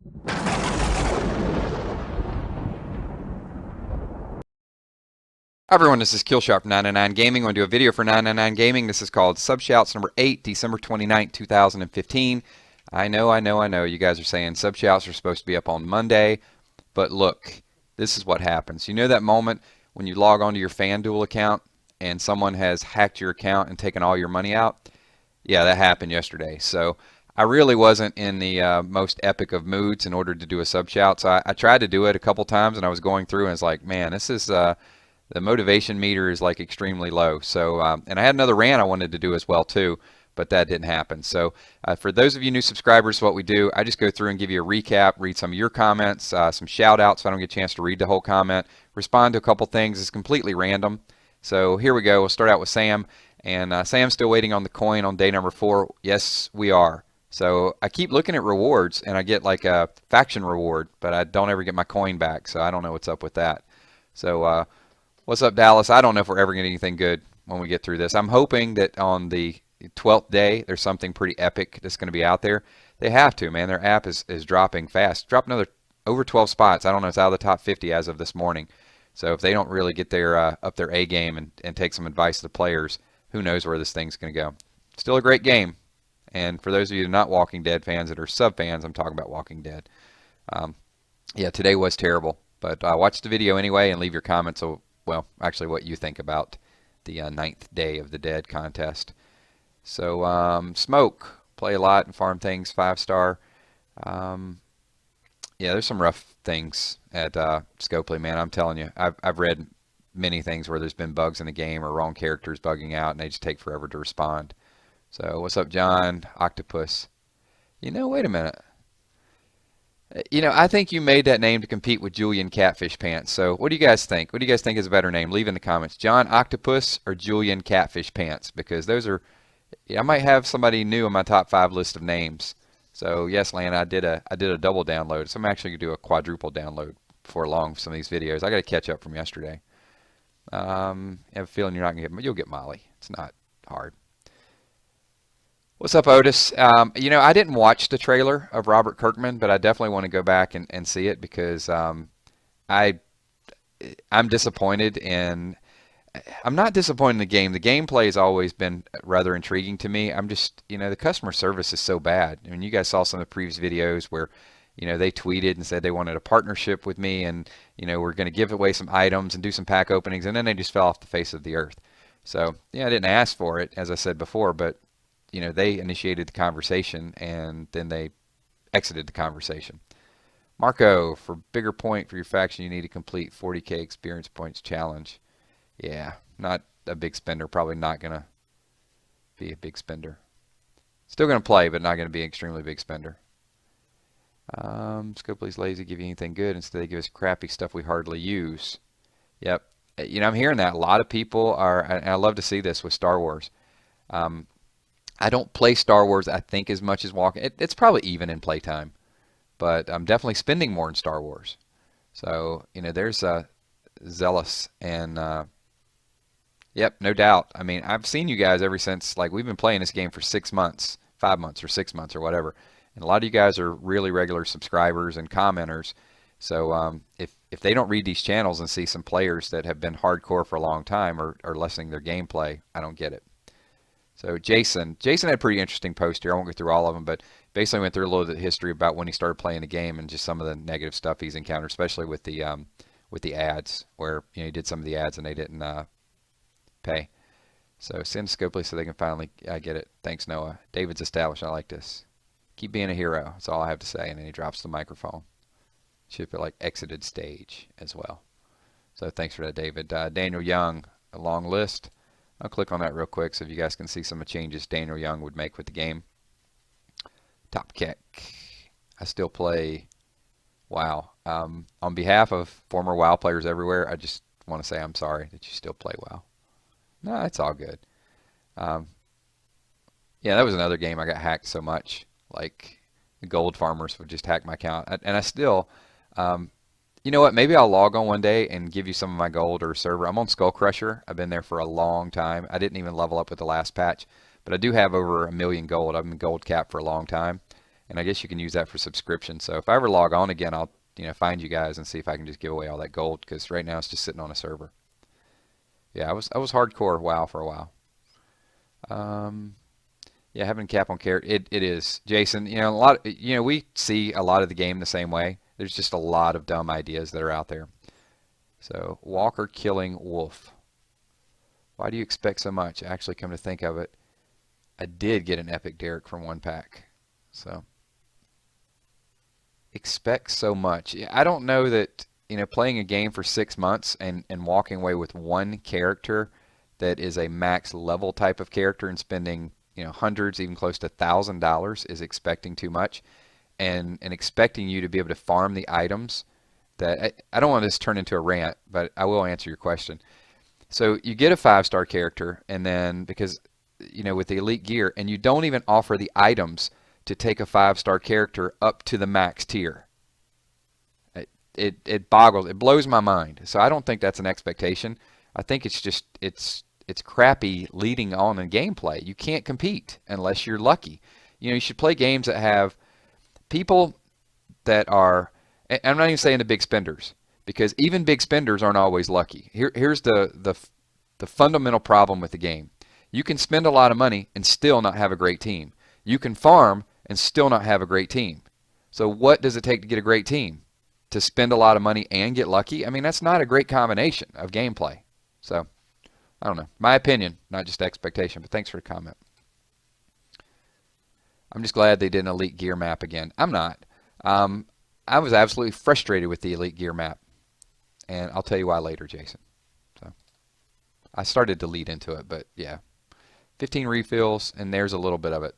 Hi everyone, this is Killshot99 Gaming. I'm going to do a video for 999 Gaming. This is called Sub Shouts number 8, December 29th, 2015. I know. You guys are saying Sub Shouts are supposed to be up on Monday, but look, this is what happens. You know that moment when you log onto your FanDuel account and someone has hacked your account and taken all your money out? Yeah, that happened yesterday. So I really wasn't in the most epic of moods in order to do a Sub Shout. So I tried to do it a couple times and I was going through and it's like, man, this is... the motivation meter is like extremely low. So, and I had another rant I wanted to do as well too, but that didn't happen. So for those of you new subscribers, what we do, I just go through and give you a recap, read some of your comments, some shout outs so I don't get a chance to read the whole comment, respond to a couple things. It's completely random. So here we go. We'll start out with Sam. And Sam's still waiting on the coin on day number 4. Yes, we are. So I keep looking at rewards and I get like a faction reward, but I don't ever get my coin back. So I don't know what's up with that. So, what's up, Dallas? I don't know if we're ever going to get anything good when we get through this. I'm hoping that on the 12th day, there's something pretty epic that's going to be out there. They have to, man. Their app is dropping fast. Dropped another over 12 spots. I don't know. It's out of the top 50 as of this morning. So if they don't really get their up their A game and take some advice to the players, who knows where this thing's going to go. Still a great game. And for those of you that are not Walking Dead fans that are sub fans, I'm talking about Walking Dead. Yeah, today was terrible. But watch the video anyway and leave your comments. Well, actually what you think about the 9th day of the Dead contest. So, Smoke, play a lot and farm things, 5-star. Yeah, there's some rough things at Scopely, man. I'm telling you, I've read many things where there's been bugs in the game or wrong characters bugging out and they just take forever to respond. So, what's up, John? Octopus. You know, wait a minute. You know, I think you made that name to compete with Julian Catfish Pants. So what do you guys think? What do you guys think is a better name? Leave in the comments. John Octopus or Julian Catfish Pants? Because those are, I might have somebody new on my top 5 list of names. So yes, Lana, I did a double download. So I'm actually going to do a quadruple download before long for some of these videos. I got to catch up from yesterday. I have a feeling you're not going to get, you'll get Molly. It's not hard. What's up, Otis? You know, I didn't watch the trailer of Robert Kirkman, but I definitely want to go back and see it because I'm disappointed in. I'm not disappointed in the game. The gameplay has always been rather intriguing to me. I'm just, you know, the customer service is so bad. I mean, you guys saw some of the previous videos where, you know, they tweeted and said they wanted a partnership with me and, you know, we're going to give away some items and do some pack openings, and then they just fell off the face of the earth. So, yeah, I didn't ask for it, as I said before, but you know, they initiated the conversation and then they exited the conversation. Marco, for bigger point for your faction, you need to complete 40k experience points challenge. Yeah, not a big spender. Probably not going to be a big spender. Still going to play, but not going to be an extremely big spender. Scopely's lazy, give you anything good. Instead, they give us crappy stuff we hardly use. Yep. You know, I'm hearing that. A lot of people are, and I love to see this with Star Wars. I don't play Star Wars, I think, as much as Walking. It's probably even in playtime, but I'm definitely spending more in Star Wars. So, you know, there's Zealous and, yep, no doubt. I mean, I've seen you guys ever since, like, we've been playing this game for 6 months, 5 months or 6 months or whatever. And a lot of you guys are really regular subscribers and commenters. So if they don't read these channels and see some players that have been hardcore for a long time or lessening their gameplay, I don't get it. So Jason had a pretty interesting post here. I won't go through all of them, but basically went through a little bit of history about when he started playing the game and just some of the negative stuff he's encountered, especially with the ads, where you know he did some of the ads and they didn't pay. So send Scopely so they can finally get it. Thanks, Noah. David's established. I like this. Keep being a hero. That's all I have to say. And then he drops the microphone. Should put like exited stage as well. So thanks for that, David. Daniel Young, a long list. I'll click on that real quick so you guys can see some of the changes Daniel Young would make with the game. Top kick. I still play WoW. On behalf of former WoW players everywhere, I just want to say I'm sorry that you still play WoW. No, it's all good. Yeah, that was another game I got hacked so much. Like, the gold farmers would just hack my account. And I still, you know what, maybe I'll log on one day and give you some of my gold or server. I'm on Skull Crusher. I've been there for a long time. I didn't even level up with the last patch, but I do have over 1 million gold. I've been gold capped for a long time. And I guess you can use that for subscription. So if I ever log on again, I'll find you guys and see if I can just give away all that gold, because right now it's just sitting on a server. Yeah, I was hardcore WoW for a while. Yeah, having a cap on character, it is. Jason, we see a lot of the game the same way. There's just a lot of dumb ideas that are out there. So, Walker killing Wolf. Why do you expect so much? Actually, come to think of it, I did get an epic Derek from one pack. So, expect so much. I don't know that, playing a game for 6 months and walking away with one character that is a max level type of character and spending, hundreds, even close to $1,000 is expecting too much, and expecting you to be able to farm the items. That I don't want this to turn into a rant, but I will answer your question. So you get a 5-star character, and then because with the elite gear, and you don't even offer the items to take a 5-star character up to the max tier. It boggles, it blows my mind. So I don't think that's an expectation. I think it's just it's crappy leading on in gameplay. You can't compete unless you're lucky. You should play games that have people that are, and I'm not even saying the big spenders, because even big spenders aren't always lucky. Here's the fundamental problem with the game. You can spend a lot of money and still not have a great team. You can farm and still not have a great team. So what does it take to get a great team? To spend a lot of money and get lucky? I mean, that's not a great combination of gameplay. So, I don't know. My opinion, not just expectation, but thanks for the comment. I'm just glad they did an Elite Gear map again. I'm not. I was absolutely frustrated with the Elite Gear map. And I'll tell you why later, Jason. So, I started to lead into it, but yeah. 15 refills, and there's a little bit of it.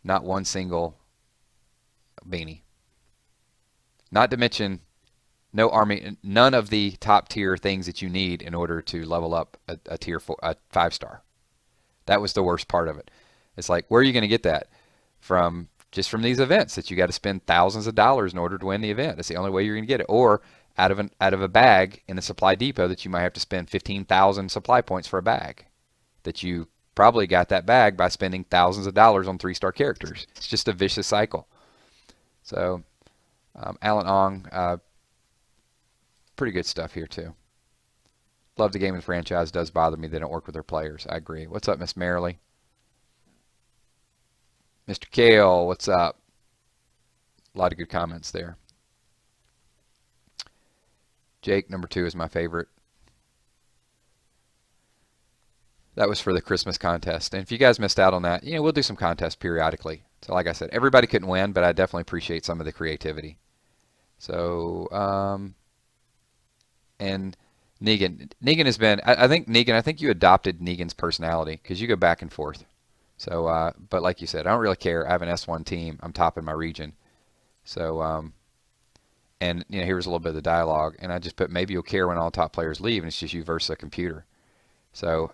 Not one single beanie. Not to mention, no army, none of the top tier things that you need in order to level up a tier 5-star. That was the worst part of it. It's like, where are you going to get that? From these events that you got to spend thousands of dollars in order to win the event. That's the only way you're going to get it. Or out of a bag in a supply depot that you might have to spend 15,000 supply points for a bag. That you probably got that bag by spending thousands of dollars on 3-star characters. It's just a vicious cycle. So, Alan Ong, pretty good stuff here too. Love the game and franchise. Does bother me they don't work with their players. I agree. What's up, Miss Merrily? Mr. Kale, what's up? A lot of good comments there. Jake, number 2 is my favorite. That was for the Christmas contest. And if you guys missed out on that, we'll do some contests periodically. So like I said, everybody couldn't win, but I definitely appreciate some of the creativity. So, and Negan has been, I think you adopted Negan's personality because you go back and forth. So, but like you said, I don't really care. I have an S1 team. I'm top in my region. So, and here's a little bit of the dialogue, and I just put, maybe you'll care when all top players leave, and it's just you versus a computer. So,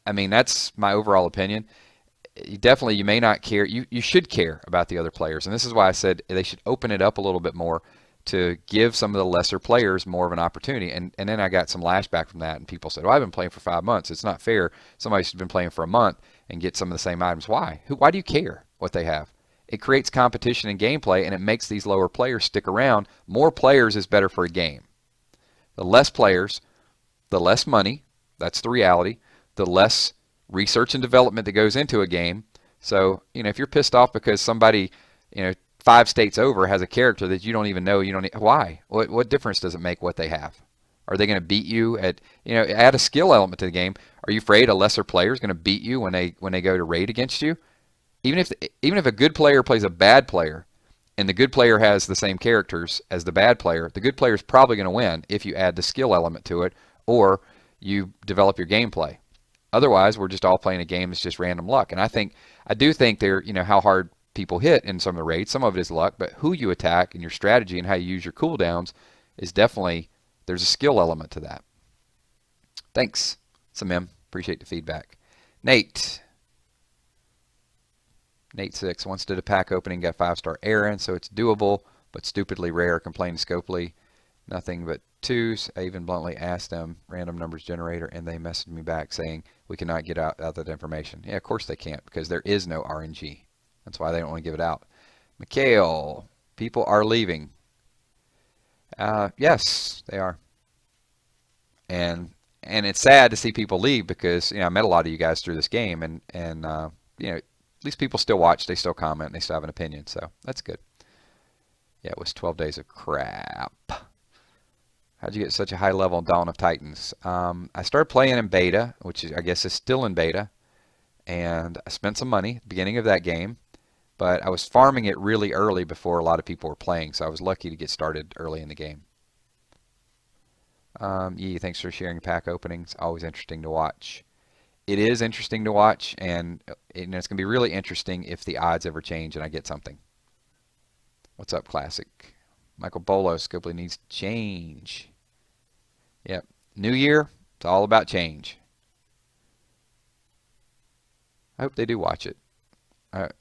I mean, that's my overall opinion. You may not care. You should care about the other players, and this is why I said they should open it up a little bit more to give some of the lesser players more of an opportunity. And then I got some lashback from that, and people said, well, I've been playing for 5 months. It's not fair. Somebody's been playing for a month and get some of the same items. Why? Why do you care what they have? It creates competition in gameplay, and it makes these lower players stick around. More players is better for a game. The less players, the less money. That's the reality. The less research and development that goes into a game. So, if you're pissed off because somebody, 5 states over has a character that you don't even know, why? What difference does it make what they have? Are they going to beat you at, add a skill element to the game? Are you afraid a lesser player is going to beat you when they go to raid against you? Even if a good player plays a bad player, and the good player has the same characters as the bad player, the good player is probably going to win if you add the skill element to it, or you develop your gameplay. Otherwise, we're just all playing a game that's just random luck. And I do think there, how hard people hit in some of the raids. Some of it is luck, but who you attack and your strategy and how you use your cooldowns is definitely, there's a skill element to that. Thanks, Samim. Appreciate the feedback. Nate 6 once did a pack opening, got 5-star Aaron, so it's doable, but stupidly rare. Complained Scopely. Nothing but 2s. I even bluntly asked them random numbers generator, and they messaged me back saying we cannot get out that information. Yeah, of course they can't, because there is no RNG. That's why they don't want to give it out. Mikhail, people are leaving. Yes, they are. And it's sad to see people leave because I met a lot of you guys through this game, and at least people still watch, they still comment, and they still have an opinion, so that's good. Yeah, it was 12 days of crap. How'd you get such a high level in Dawn of Titans? I started playing in beta, which I guess is still in beta, and I spent some money at the beginning of that game, but I was farming it really early before a lot of people were playing, so I was lucky to get started early in the game. Thanks for sharing pack openings. Always interesting to watch. It is interesting to watch, and it's going to be really interesting if the odds ever change and I get something. What's up, Classic? Michael Bolo, Scopely needs change. Yep. New year, it's all about change. I hope they do watch it.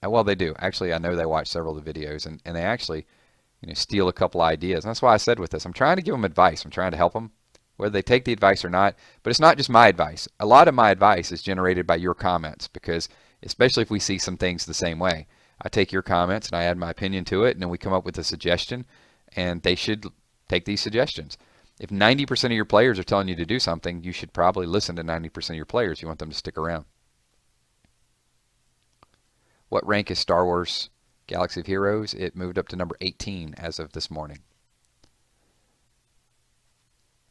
Well, they do. Actually, I know they watch several of the videos, and they actually steal a couple ideas. And that's why I said with this, I'm trying to give them advice. I'm trying to help them, whether they take the advice or not. But it's not just my advice. A lot of my advice is generated by your comments, because especially if we see some things the same way. I take your comments and I add my opinion to it, and then we come up with a suggestion, and they should take these suggestions. If 90% of your players are telling you to do something, you should probably listen to 90% of your players if you want them to stick around. What rank is Star Wars Galaxy of Heroes? It moved up to number 18 as of this morning.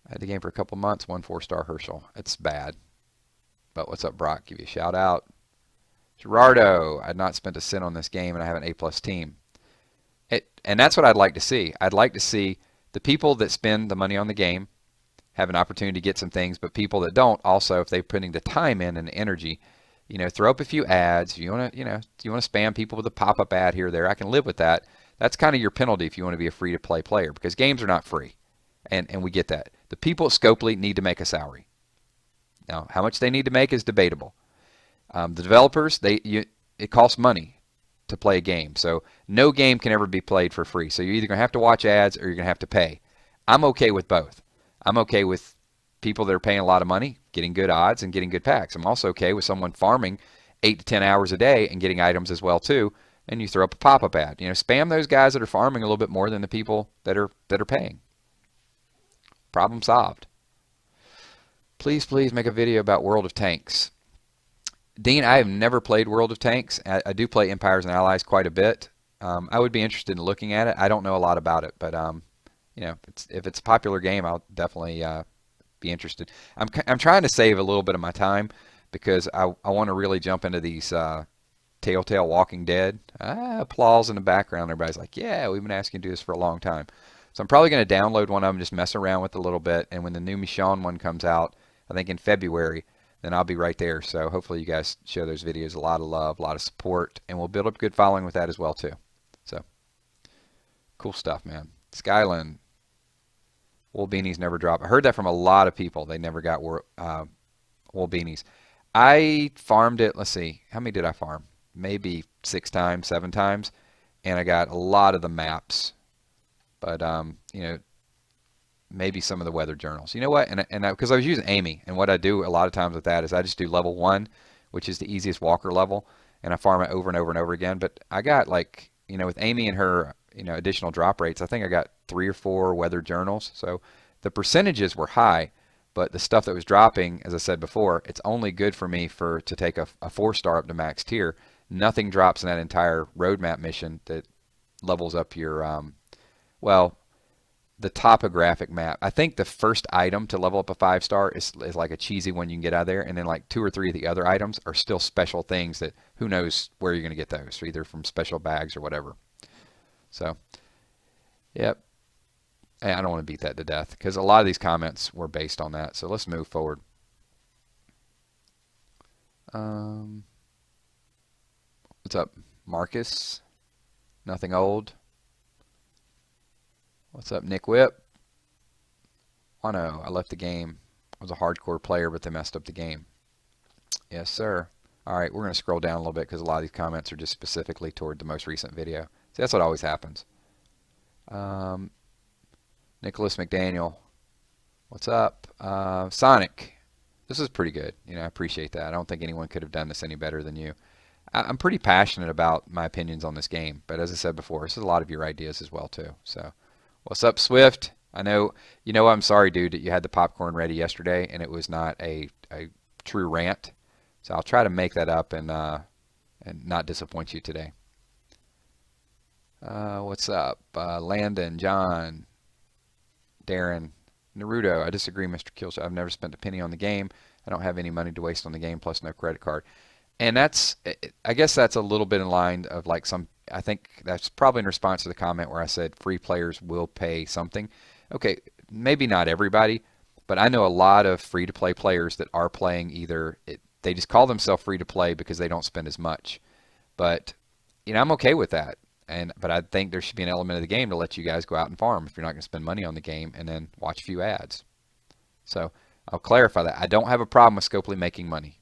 I had the game for a couple months, 1 4-star Herschel. It's bad. But what's up, Brock? Give you a shout out. Gerardo, I'd not spent a cent on this game and I have an A+ team. And that's what I'd like to see. I'd like to see the people that spend the money on the game have an opportunity to get some things, but people that don't also, if they're putting the time in and the energy, throw up a few ads. If you want to, you want to spam people with a pop-up ad here or there, I can live with that. That's kind of your penalty if you want to be a free-to-play player, because games are not free, and we get that. The people at Scopely need to make a salary. Now, how much they need to make is debatable. The developers, it costs money to play a game, so no game can ever be played for free. So you're either going to have to watch ads or you're going to have to pay. I'm okay with both. I'm okay with people that are paying a lot of money, getting good odds and getting good packs. I'm also okay with someone farming 8 to 10 hours a day and getting items as well too, and you throw up a pop-up ad. Spam those guys that are farming a little bit more than the people that are paying. Problem solved. Please make a video about World of Tanks. Dean, I have never played World of Tanks. I do play Empires and Allies quite a bit. I would be interested in looking at it. I don't know a lot about it, but if it's a popular game, I'll definitely be interested. I'm trying to save a little bit of my time because I want to really jump into these Telltale Walking Dead. Applause in the background. Everybody's like, yeah, we've been asking to do this for a long time. So I'm probably going to download one of them, just mess around with it a little bit, and when the new Michonne one comes out, I think in February, then I'll be right there. So hopefully you guys show those videos a lot of love, a lot of support, and we'll build up a good following with that as well too. So cool stuff, man. Skyland, wool beanies never drop. I heard that from a lot of people. They never got wool beanies. I farmed it. Let's see, how many did I farm? Maybe 6 times, 7 times, and I got a lot of the maps. But maybe some of the weather journals. You know what? And because I was using Amy, and what I do a lot of times with that is I just do level 1, which is the easiest walker level, and I farm it over and over and over again. But I got like, with Amy and her, additional drop rates, I think I got 3 or 4 weather journals. So the percentages were high, but the stuff that was dropping, as I said before, it's only good for me to take a 4-star up to max tier. Nothing drops in that entire roadmap mission that levels up your, the topographic map. I think the first item to level up a 5-star is like a cheesy one you can get out of there, and then like 2 or 3 of the other items are still special things that who knows where you're going to get those, either from special bags or whatever. So, yep. I don't want to beat that to death because a lot of these comments were based on that. So let's move forward. What's up, Marcus? Nothing old. What's up, Nick Whip? Oh no, I left the game. I was a hardcore player, but they messed up the game. Yes, sir. All right, we're going to scroll down a little bit because a lot of these comments are just specifically toward the most recent video. See, that's what always happens. Nicholas McDaniel. What's up? Sonic. This is pretty good. I appreciate that. I don't think anyone could have done this any better than you. I'm pretty passionate about my opinions on this game, but as I said before, this is a lot of your ideas as well too. So, what's up, Swift? I know, I'm sorry, dude, that you had the popcorn ready yesterday and it was not a true rant. So I'll try to make that up and not disappoint you today. What's up? Landon, John, Darren, Naruto. I disagree, Mr. Killshot. I've never spent a penny on the game. I don't have any money to waste on the game, plus no credit card. And I guess that's a little bit in line of like I think that's probably in response to the comment where I said free players will pay something. Okay, maybe not everybody, but I know a lot of free-to-play players that are playing they just call themselves free-to-play because they don't spend as much. But, I'm okay with that. But I think there should be an element of the game to let you guys go out and farm if you're not going to spend money on the game and then watch a few ads. So I'll clarify that. I don't have a problem with Scopely making money.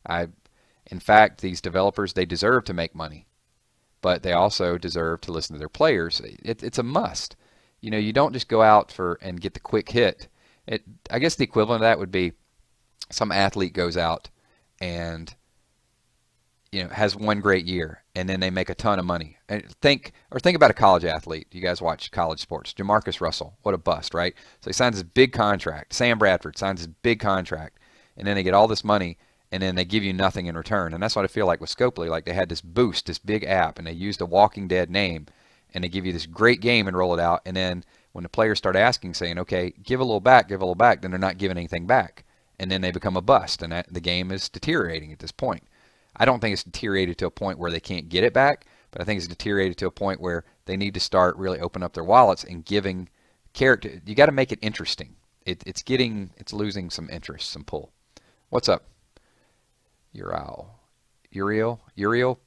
In fact, these developers, they deserve to make money, but they also deserve to listen to their players. It's a must. You don't just go out and get the quick hit. I guess the equivalent of that would be some athlete goes out and has one great year and then they make a ton of money. And think about a college athlete. You guys watch college sports. Jamarcus Russell, what a bust, right? So he signs this big contract. Sam Bradford signs this big contract, and then they get all this money, and then they give you nothing in return. And that's what I feel like with Scopely. Like they had this boost, this big app, and they used a Walking Dead name, and they give you this great game and roll it out. And then when the players start asking, saying, okay, give a little back, then they're not giving anything back. And then they become a bust, and the game is deteriorating at this point. I don't think it's deteriorated to a point where they can't get it back, but I think it's deteriorated to a point where they need to start really opening up their wallets and giving character. You got to make it interesting. It's losing some interest, some pull. What's up? Uriel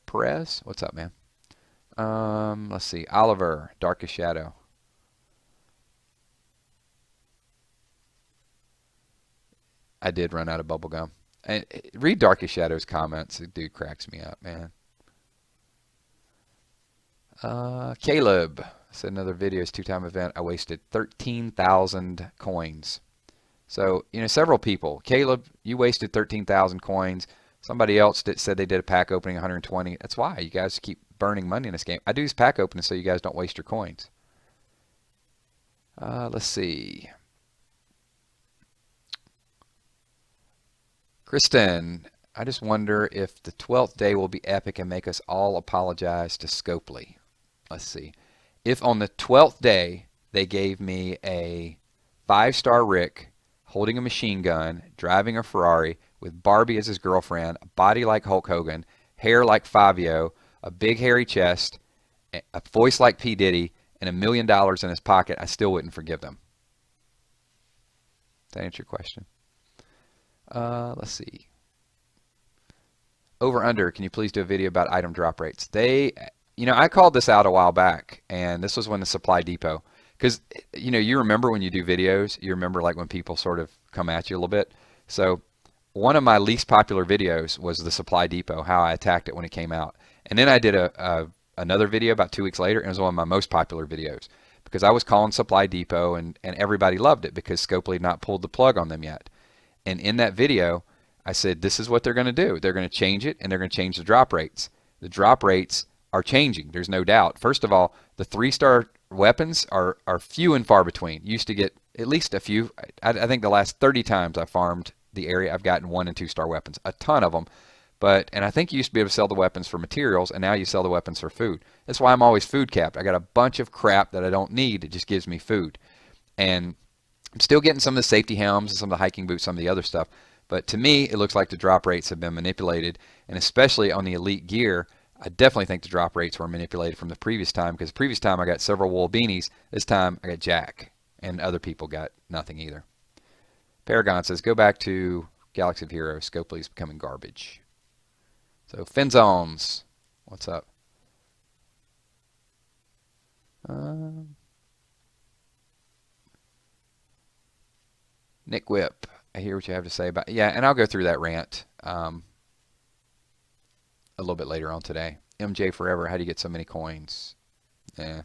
Perez. What's up, man? Let's see. Oliver, Darkest Shadow. I did run out of bubble gum. And read Darkest Shadow's comments. The dude cracks me up, man. Caleb said another video is 2-time event. I wasted 13,000 coins. So, several people. Caleb, you wasted 13,000 coins. Somebody else said they did a pack opening 120. That's why you guys keep burning money in this game. I do these pack openings so you guys don't waste your coins. Let's see. Kristen, I just wonder if the 12th day will be epic and make us all apologize to Scopely. Let's see. If on the 12th day they gave me a 5-star Rick holding a machine gun, driving a Ferrari, with Barbie as his girlfriend, a body like Hulk Hogan, hair like Fabio, a big hairy chest, a voice like P. Diddy, and $1 million in his pocket, I still wouldn't forgive them. To answer your question. Let's see. Over under, can you please do a video about item drop rates? I called this out a while back, and this was when the Supply Depot, because, you remember when you do videos, you remember like when people sort of come at you a little bit. So one of my least popular videos was the Supply Depot, how I attacked it when it came out. And then I did another video about 2 weeks later, and it was one of my most popular videos because I was calling Supply Depot, and everybody loved it because Scopely had not pulled the plug on them yet. And in that video, I said, this is what they're going to do. They're going to change it, and they're going to change the drop rates. The drop rates are changing. There's no doubt. First of all, the 3-star weapons are few and far between. You used to get at least a few. I think the last 30 times I farmed the area, I've gotten 1- and 2-star weapons. A ton of them. And I think you used to be able to sell the weapons for materials, and now you sell the weapons for food. That's why I'm always food capped. I got a bunch of crap that I don't need. It just gives me food. And I'm still getting some of the safety helms and some of the hiking boots, some of the other stuff. But to me, it looks like the drop rates have been manipulated. And especially on the elite gear, I definitely think the drop rates were manipulated from the previous time, because the previous time I got several wool beanies. This time I got Jack, and other people got nothing either. Paragon says, go back to Galaxy of Heroes. Scopely's becoming garbage. So Finzones, what's up? Nick Whip, I hear what you have to say about, yeah, and I'll go through that rant a little bit later on today. MJ Forever, how do you get so many coins? Yeah,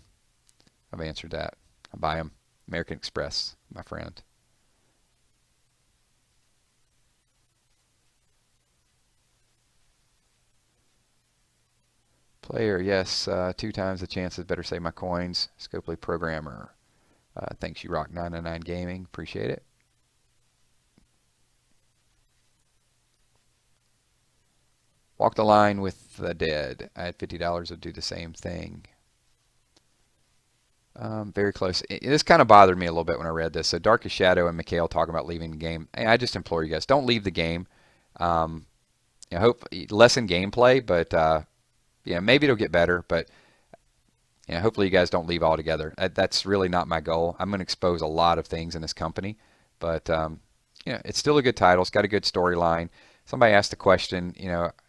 I've answered that. I buy them. American Express, my friend. Player, yes, 2 times the chances. Better save my coins. Scopely Programmer. Thanks, you rock 999 Gaming. Appreciate it. Walk the line with the dead. I had $50 to do the same thing. Very close. This kind of bothered me a little bit when I read this. So Darkest Shadow and Mikhail talking about leaving the game. I just implore you guys, don't leave the game. I hope lessen gameplay, but maybe it'll get better. But hopefully you guys don't leave altogether. That's really not my goal. I'm going to expose a lot of things in this company, but it's still a good title. It's got a good storyline. Somebody asked a question,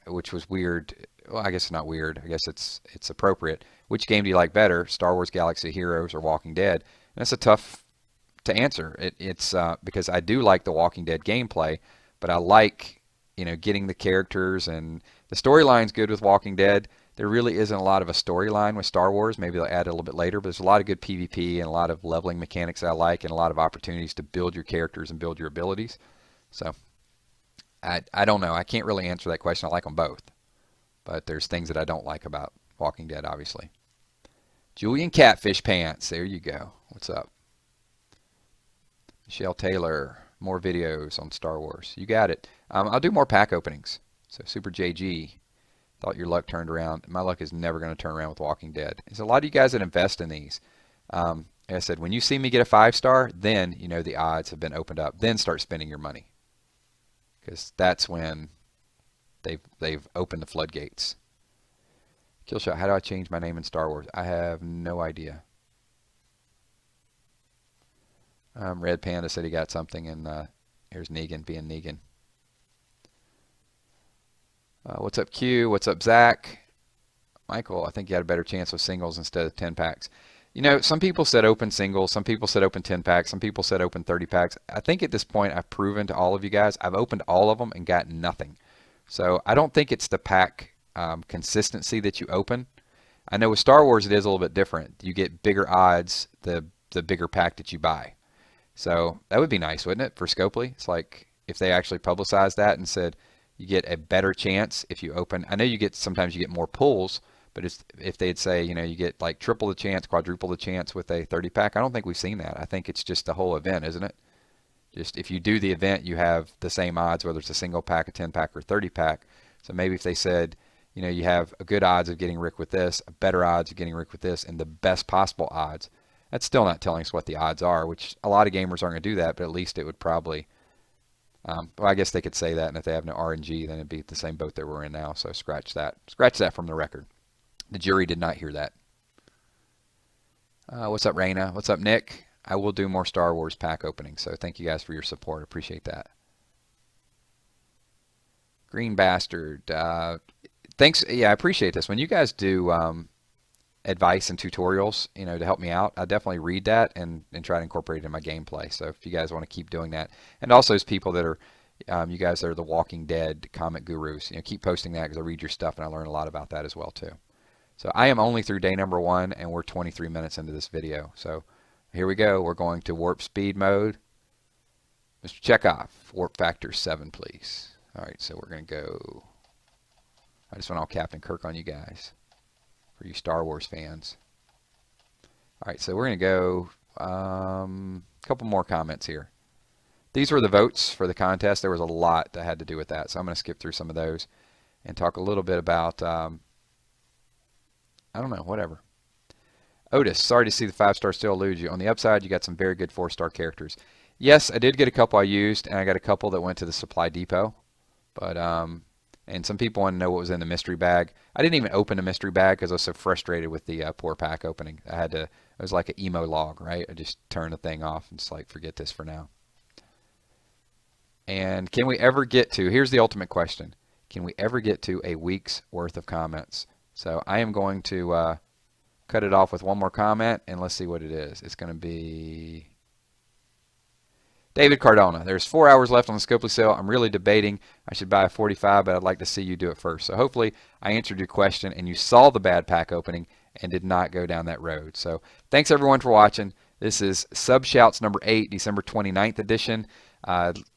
which was weird. Well, I guess it's not weird. I guess it's appropriate. Which game do you like better, Star Wars Galaxy of Heroes or Walking Dead? And that's a tough to answer. It's because I do like the Walking Dead gameplay, but I like getting the characters, and the storyline's good with Walking Dead. There really isn't a lot of a storyline with Star Wars. Maybe they'll add it a little bit later, but there's a lot of good PvP and a lot of leveling mechanics I like, and a lot of opportunities to build your characters and build your abilities. So I don't know. I can't really answer that question. I like them both, but there's things that I don't like about Walking Dead, obviously. Julian Catfish Pants. There you go. What's up? Michelle Taylor. More videos on Star Wars. You got it. I'll do more pack openings. So Super JG. Thought your luck turned around. My luck is never going to turn around with Walking Dead. There's a lot of you guys that invest in these. Like I said, when you see me get a 5-star, then the odds have been opened up. Then start spending your money, because that's when they've opened the floodgates. Killshot, how do I change my name in Star Wars? I have no idea. Red Panda said he got something, and here's Negan being Negan. What's up, Q? What's up, Zach? Michael, I think you had a better chance with singles instead of 10 packs. Some people said open singles, some people said open 10 packs, some people said open 30 packs. I think at this point I've proven to all of you guys, I've opened all of them and got nothing. So I don't think it's the pack consistency that you open. I know with Star Wars it is a little bit different. You get bigger odds the bigger pack that you buy. So that would be nice, wouldn't it, for Scopely? It's like if they actually publicized that and said you get a better chance if you open. I know sometimes you get more pulls, but if they'd say, you get like triple the chance, quadruple the chance with a 30 pack. I don't think we've seen that. I think it's just the whole event, isn't it? Just if you do the event, you have the same odds, whether it's a single pack, a 10 pack, or 30 pack. So maybe if they said, you have a good odds of getting Rick with this, a better odds of getting Rick with this, and the best possible odds. That's still not telling us what the odds are, which a lot of gamers aren't going to do that, but at least it would probably, well, I guess they could say that, and if they have no RNG, then it'd be the same boat that we're in now, so scratch that. Scratch that from the record. The jury did not hear that. What's up, Raina? What's up, Nick? I will do more Star Wars pack openings, so thank you guys for your support. Appreciate that. Green Bastard. Thanks. Yeah, I appreciate this. When you guys do advice and tutorials, to help me out, I definitely read that and try to incorporate it in my gameplay. So if you guys want to keep doing that, and also as people that are, you guys that are the Walking Dead comment gurus, keep posting that, because I read your stuff and I learn a lot about that as well too. So I am only through day number 1, and we're 23 minutes into this video. So here we go. We're going to warp speed mode. Mr. Chekhov, warp factor 7, please. All right, so we're going to go. I just went all Captain Kirk on you guys, for you Star Wars fans. All right, so we're going to go a couple more comments here. These were the votes for the contest. There was a lot that had to do with that, so I'm going to skip through some of those and talk a little bit about, I don't know, whatever. Otis, sorry to see the 5-star still elude you. On the upside, you got some very good 4-star characters. Yes, I did get a couple I used, and I got a couple that went to the supply depot. But, and some people want to know what was in the mystery bag. I didn't even open the mystery bag because I was so frustrated with the poor pack opening. It was like an emo log, right? I just turned the thing off and just like, forget this for now. And can we ever get to, here's the ultimate question, can we ever get to a week's worth of comments? So I am going to cut it off with one more comment, and let's see what it is. It's going to be David Cardona. There's 4 hours left on the Scopely sale. I'm really debating. I should buy a 45, but I'd like to see you do it first. So hopefully I answered your question and you saw the bad pack opening and did not go down that road. So thanks everyone for watching. This is Sub Shouts number 8, December 29th edition.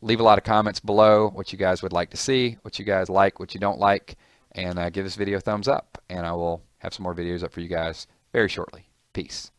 Leave a lot of comments below what you guys would like to see, what you guys like, what you don't like, and give this video a thumbs up. And I will have some more videos up for you guys very shortly. Peace.